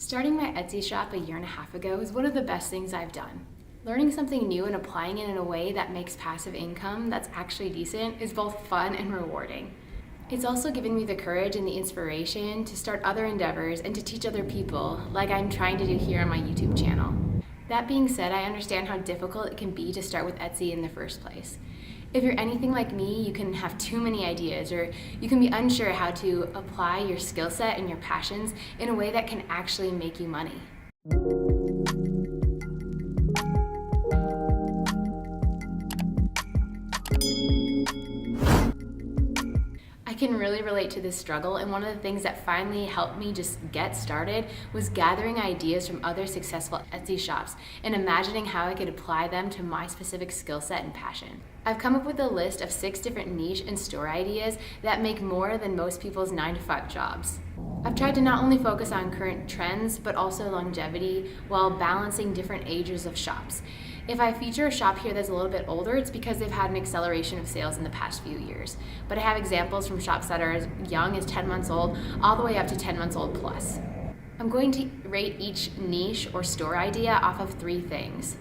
Starting my Etsy shop a year and a half ago is one of the best things I've done. Learning something new and applying it in a way that makes passive income that's actually decent is both fun and rewarding. It's also given me the courage and the inspiration to start other endeavors and to teach other people, like I'm trying to do here on my YouTube channel. That being said, I understand how difficult it can be to start with Etsy in the first place. If you're anything like me, you can have too many ideas, or you can be unsure how to apply your skill set and your passions in a way that can actually make you money. I can really relate to this struggle, and one of the things that finally helped me just get started was gathering ideas from other successful Etsy shops and imagining how I could apply them to my specific skill set and passion. I've come up with a list of 6 different niche and store ideas that make more than most people's 9-to-5 jobs. I've tried to not only focus on current trends, but also longevity while balancing different ages of shops. If I feature a shop here that's a little bit older, it's because they've had an acceleration of sales in the past few years. But I have examples from shops that are as young as 10 months old, all the way up to 10 months old plus. I'm going to rate each niche or store idea off of 3 things: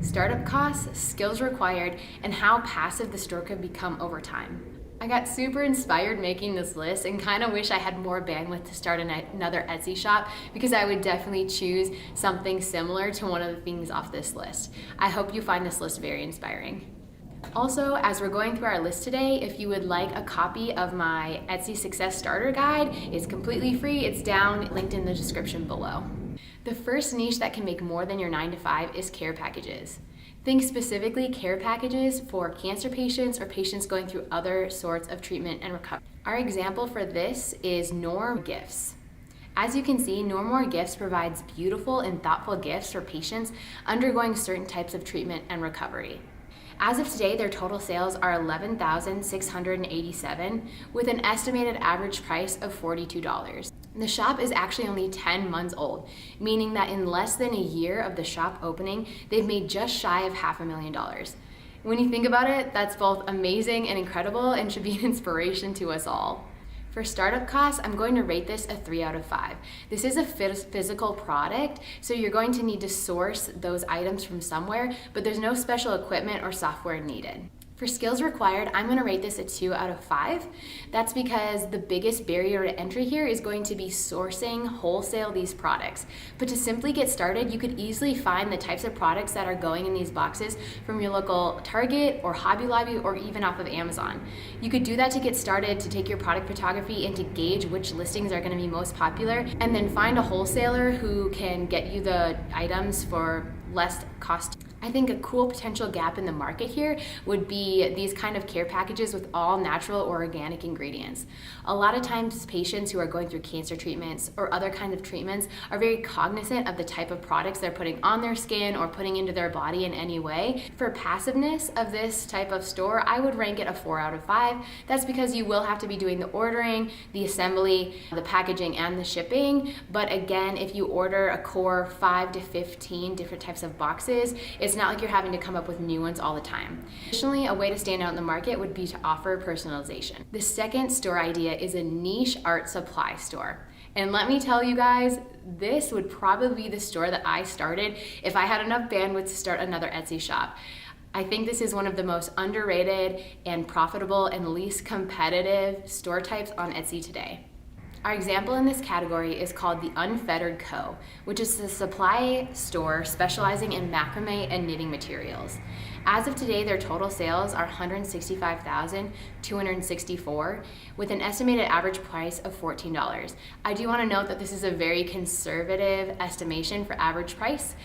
startup costs, skills required, and how passive the store could become over time. I got super inspired making this list and kind of wish I had more bandwidth to start another Etsy shop, because I would definitely choose something similar to one of the things off this list. I hope you find this list very inspiring. Also, as we're going through our list today, if you would like a copy of my Etsy Success Starter Guide, it's completely free. It's down, linked in the description below. The first niche that can make more than your 9-to-5 is care packages. Think specifically care packages for cancer patients or patients going through other sorts of treatment and recovery. Our example for this is Norm Gifts. As you can see, No More Gifts provides beautiful and thoughtful gifts for patients undergoing certain types of treatment and recovery. As of today, their total sales are $11,687 with an estimated average price of $42. The shop is actually only 10 months old, meaning that in less than a year of the shop opening, they've made just shy of $500,000. When you think about it, that's both amazing and incredible and should be an inspiration to us all. For startup costs, I'm going to rate this a 3 out of 5. This is a physical product, so you're going to need to source those items from somewhere, but there's no special equipment or software needed. For skills required, I'm going to rate this a 2 out of 5. That's because the biggest barrier to entry here is going to be sourcing wholesale these products. But to simply get started, you could easily find the types of products that are going in these boxes from your local Target or Hobby Lobby or even off of Amazon. You could do that to get started, to take your product photography and to gauge which listings are going to be most popular, and then find a wholesaler who can get you the items for less cost. I think a cool potential gap in the market here would be these kind of care packages with all natural or organic ingredients. A lot of times patients who are going through cancer treatments or other kinds of treatments are very cognizant of the type of products they're putting on their skin or putting into their body in any way. For passiveness of this type of store, I would rank it a 4 out of 5. That's because you will have to be doing the ordering, the assembly, the packaging, and the shipping. But again, if you order a core 5 to 15 different types of boxes, it's not like you're having to come up with new ones all the time. Additionally, a way to stand out in the market would be to offer personalization. The second store idea is a niche art supply store. And let me tell you guys, this would probably be the store that I started if I had enough bandwidth to start another Etsy shop. I think this is one of the most underrated and profitable and least competitive store types on Etsy today. Our example in this category is called the Unfettered Co., which is a supply store specializing in macrame and knitting materials. As of today, their total sales are $165,264 with an estimated average price of $14. I do want to note that this is a very conservative estimation for average price.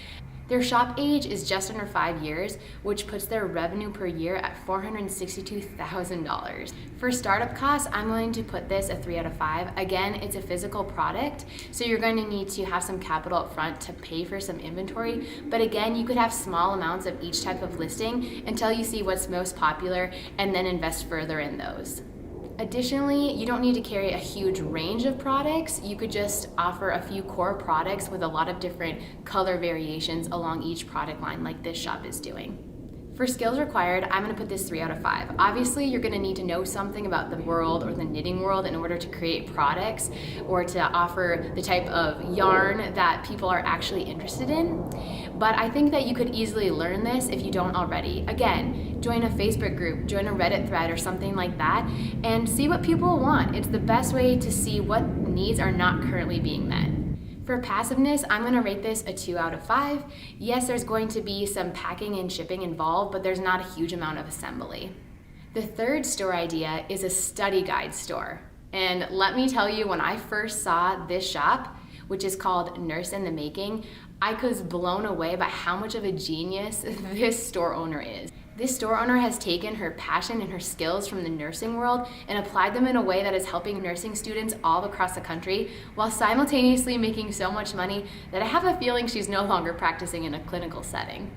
Their shop age is just under 5 years, which puts their revenue per year at $462,000. For startup costs, I'm going to put this a 3 out of 5. Again, it's a physical product, so you're going to need to have some capital up front to pay for some inventory. But again, you could have small amounts of each type of listing until you see what's most popular and then invest further in those. Additionally, you don't need to carry a huge range of products. You could just offer a few core products with a lot of different color variations along each product line like this shop is doing. For skills required, I'm gonna put this 3 out of 5. Obviously, you're gonna need to know something about the world or the knitting world in order to create products or to offer the type of yarn that people are actually interested in. But I think that you could easily learn this if you don't already. Again, join a Facebook group, join a Reddit thread or something like that, and see what people want. It's the best way to see what needs are not currently being met. For passiveness, I'm gonna rate this a 2 out of 5. Yes, there's going to be some packing and shipping involved, but there's not a huge amount of assembly. The third store idea is a study guide store. And let me tell you, when I first saw this shop, which is called Nurse in the Making, I was blown away by how much of a genius this store owner is. This store owner has taken her passion and her skills from the nursing world and applied them in a way that is helping nursing students all across the country while simultaneously making so much money that I have a feeling she's no longer practicing in a clinical setting.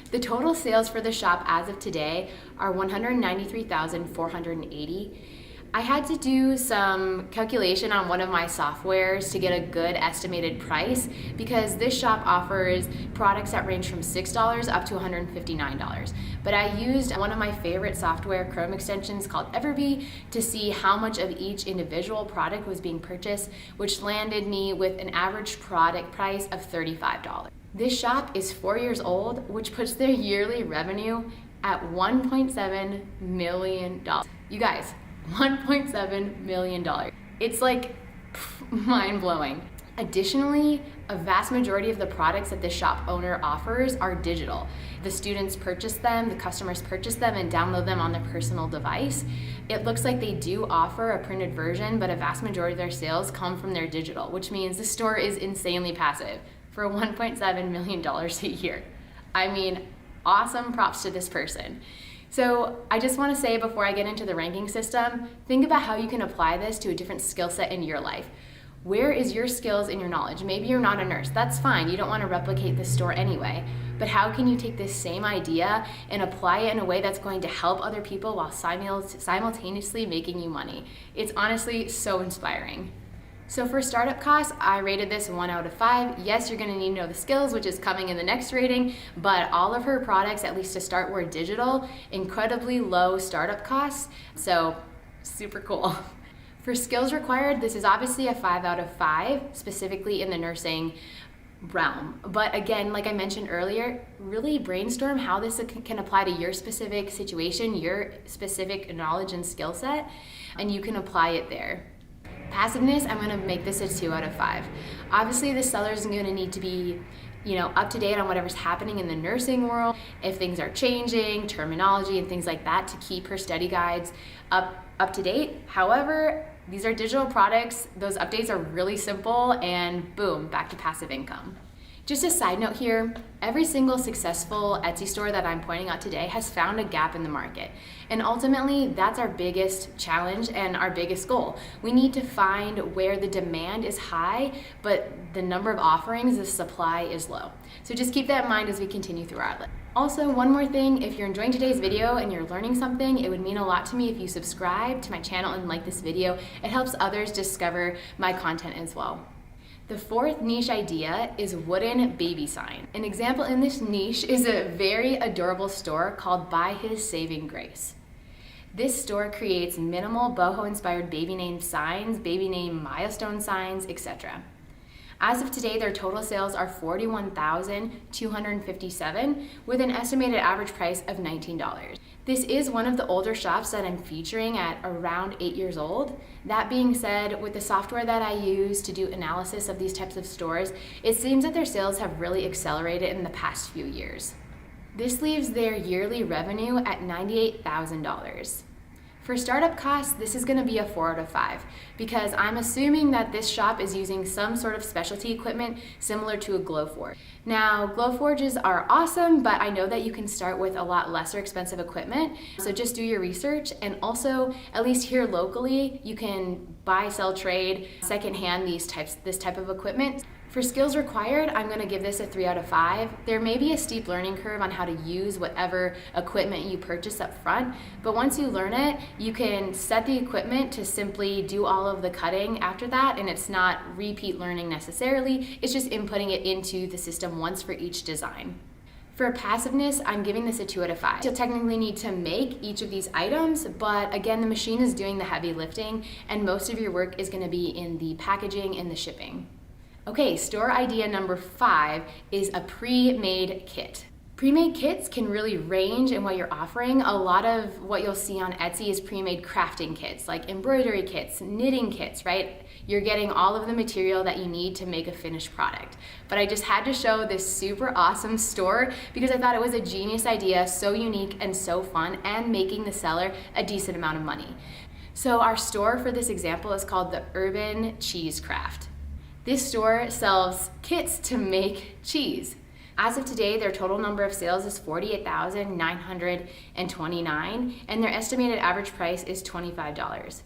The total sales for the shop as of today are $193,480. I had to do some calculation on one of my softwares to get a good estimated price because this shop offers products that range from $6 up to $159. But I used one of my favorite software Chrome extensions called Everbee to see how much of each individual product was being purchased, which landed me with an average product price of $35. This shop is 4 years old, which puts their yearly revenue at $1.7 million. You guys, $1.7 million. It's like mind-blowing. Additionally, a vast majority of the products that the shop owner offers are digital. The students purchase them, the customers purchase them and download them on their personal device. It looks like they do offer a printed version, but a vast majority of their sales come from their digital, which means the store is insanely passive for $1.7 million a year. I mean, awesome props to this person. So I just want to say before I get into the ranking system, think about how you can apply this to a different skill set in your life. Where is your skills and your knowledge? Maybe you're not a nurse. That's fine. You don't want to replicate this store anyway. But how can you take this same idea and apply it in a way that's going to help other people while simultaneously making you money? It's honestly so inspiring. So for startup costs, I rated this 1 out of 5. Yes, you're gonna need to know the skills, which is coming in the next rating, but all of her products, at least to start, were digital, incredibly low startup costs, so super cool. For skills required, this is obviously a 5 out of 5, specifically in the nursing realm. But again, like I mentioned earlier, really brainstorm how this can apply to your specific situation, your specific knowledge and skill set, and you can apply it there. Passiveness, I'm gonna make this a 2 out of 5. Obviously, the seller is gonna need to be, up to date on whatever's happening in the nursing world, if things are changing, terminology and things like that, to keep her study guides up to date. However, these are digital products, those updates are really simple, and boom, back to passive income. Just a side note here, every single successful Etsy store that I'm pointing out today has found a gap in the market. And ultimately, that's our biggest challenge and our biggest goal. We need to find where the demand is high, but the number of offerings, the supply is low. So just keep that in mind as we continue through our list. Also, one more thing, if you're enjoying today's video and you're learning something, it would mean a lot to me if you subscribe to my channel and like this video. It helps others discover my content as well. The fourth niche idea is wooden baby sign. An example in this niche is a very adorable store called By His Saving Grace. This store creates minimal boho-inspired baby name signs, baby name milestone signs, etc. As of today, their total sales are $41,257 with an estimated average price of $19. This is one of the older shops that I'm featuring at around 8 years old. That being said, with the software that I use to do analysis of these types of stores, it seems that their sales have really accelerated in the past few years. This leaves their yearly revenue at $98,000. For startup costs, this is gonna be a 4 out of 5 because I'm assuming that this shop is using some sort of specialty equipment similar to a Glowforge. Now, Glowforges are awesome, but I know that you can start with a lot lesser expensive equipment. So just do your research, and also, at least here locally, you can buy, sell, trade, secondhand this type of equipment. For skills required, I'm gonna give this a 3 out of 5. There may be a steep learning curve on how to use whatever equipment you purchase up front, but once you learn it, you can set the equipment to simply do all of the cutting after that, and it's not repeat learning necessarily, it's just inputting it into the system once for each design. For passiveness, I'm giving this a 2 out of 5. You'll technically need to make each of these items, but again, the machine is doing the heavy lifting and most of your work is gonna be in the packaging and the shipping. Okay, store idea number 5 is a pre-made kit. Pre-made kits can really range in what you're offering. A lot of what you'll see on Etsy is pre-made crafting kits, like embroidery kits, knitting kits, right? You're getting all of the material that you need to make a finished product. But I just had to show this super awesome store because I thought it was a genius idea, so unique and so fun, and making the seller a decent amount of money. So our store for this example is called the Urban Cheese Craft. This store sells kits to make cheese. As of today, their total number of sales is 48,929, and their estimated average price is $25.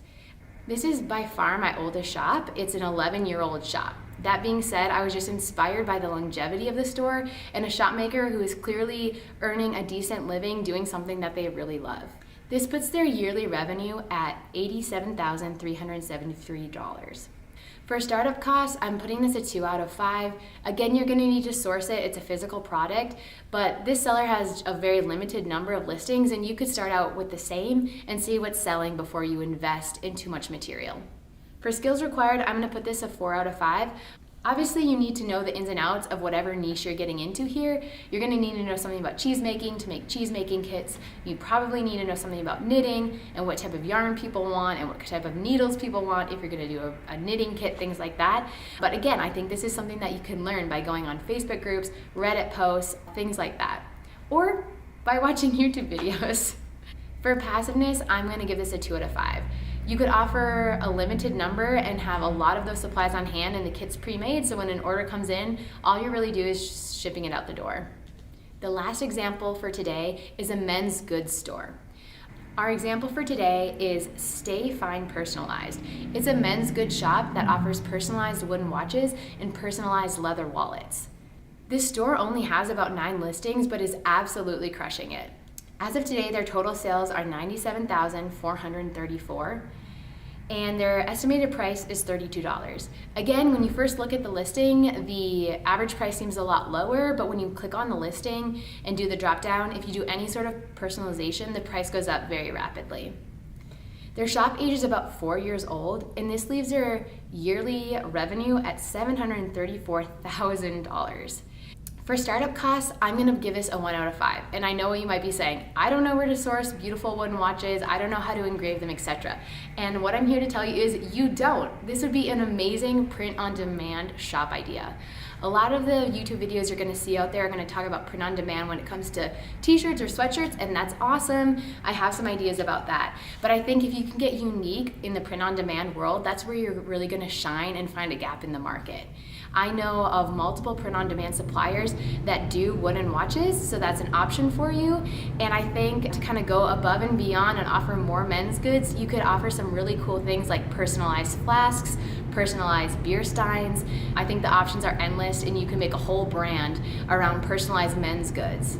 This is by far my oldest shop. It's an 11-year-old shop. That being said, I was just inspired by the longevity of the store and a shopmaker who is clearly earning a decent living doing something that they really love. This puts their yearly revenue at $87,373. For startup costs, I'm putting this at 2 out of 5. Again, you're gonna need to source it. It's a physical product, but this seller has a very limited number of listings and you could start out with the same and see what's selling before you invest in too much material. For skills required, I'm gonna put this a 4 out of 5. Obviously, you need to know the ins and outs of whatever niche you're getting into here. You're gonna need to know something about cheese making to make cheese making kits. You probably need to know something about knitting and what type of yarn people want and what type of needles people want if you're gonna do a knitting kit, things like that. But again, I think this is something that you can learn by going on Facebook groups, Reddit posts, things like that. Or by watching YouTube videos. For passiveness, I'm gonna give this a 2 out of 5. You could offer a limited number and have a lot of those supplies on hand and the kit's pre-made, so when an order comes in, all you really do is shipping it out the door. The last example for today is a men's goods store. Our example for today is Stay Fine Personalized. It's a men's goods shop that offers personalized wooden watches and personalized leather wallets. This store only has about 9 listings, but is absolutely crushing it. As of today, their total sales are $97,434, and their estimated price is $32. Again, when you first look at the listing, the average price seems a lot lower, but when you click on the listing and do the drop down, if you do any sort of personalization, the price goes up very rapidly. Their shop age is about 4 years old, and this leaves their yearly revenue at $734,000. For startup costs, I'm gonna give this a 1 out of 5. And I know what you might be saying, I don't know where to source beautiful wooden watches, I don't know how to engrave them, etc. And what I'm here to tell you is you don't. This would be an amazing print-on-demand shop idea. A lot of the YouTube videos you're gonna see out there are gonna talk about print-on-demand when it comes to t-shirts or sweatshirts, and that's awesome. I have some ideas about that. But I think if you can get unique in the print-on-demand world, that's where you're really gonna shine and find a gap in the market. I know of multiple print-on-demand suppliers that do wooden watches, so that's an option for you. And I think to kind of go above and beyond and offer more men's goods, you could offer some really cool things like personalized flasks, personalized beer steins. I think the options are endless and you can make a whole brand around personalized men's goods.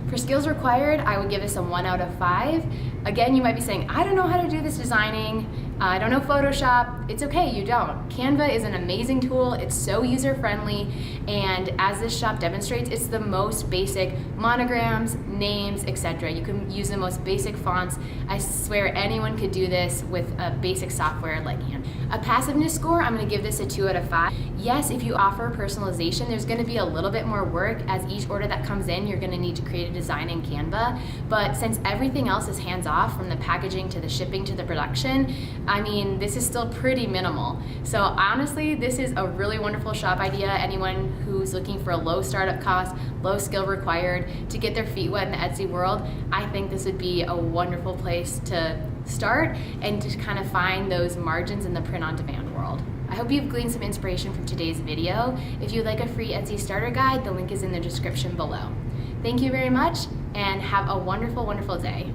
For skills required, I would give this a 1 out of 5. Again, you might be saying, I don't know how to do this designing. I don't know Photoshop. It's okay, you don't. Canva is an amazing tool. It's so user-friendly, and as this shop demonstrates, it's the most basic monograms, names, etc. You can use the most basic fonts. I swear anyone could do this with a basic software like Canva. A passiveness score, I'm gonna give this a 2 out of 5. Yes, if you offer personalization, there's gonna be a little bit more work. As each order that comes in, you're gonna need to create a design in Canva, but since everything else is hands-off, from the packaging to the shipping to the production, I mean, this is still pretty minimal. So honestly, this is a really wonderful shop idea. Anyone who's looking for a low startup cost, low skill required to get their feet wet in the Etsy world, I think this would be a wonderful place to start and to kind of find those margins in the print-on-demand world. I hope you've gleaned some inspiration from today's video. If you'd like a free Etsy starter guide, the link is in the description below. Thank you very much and have a wonderful, wonderful day.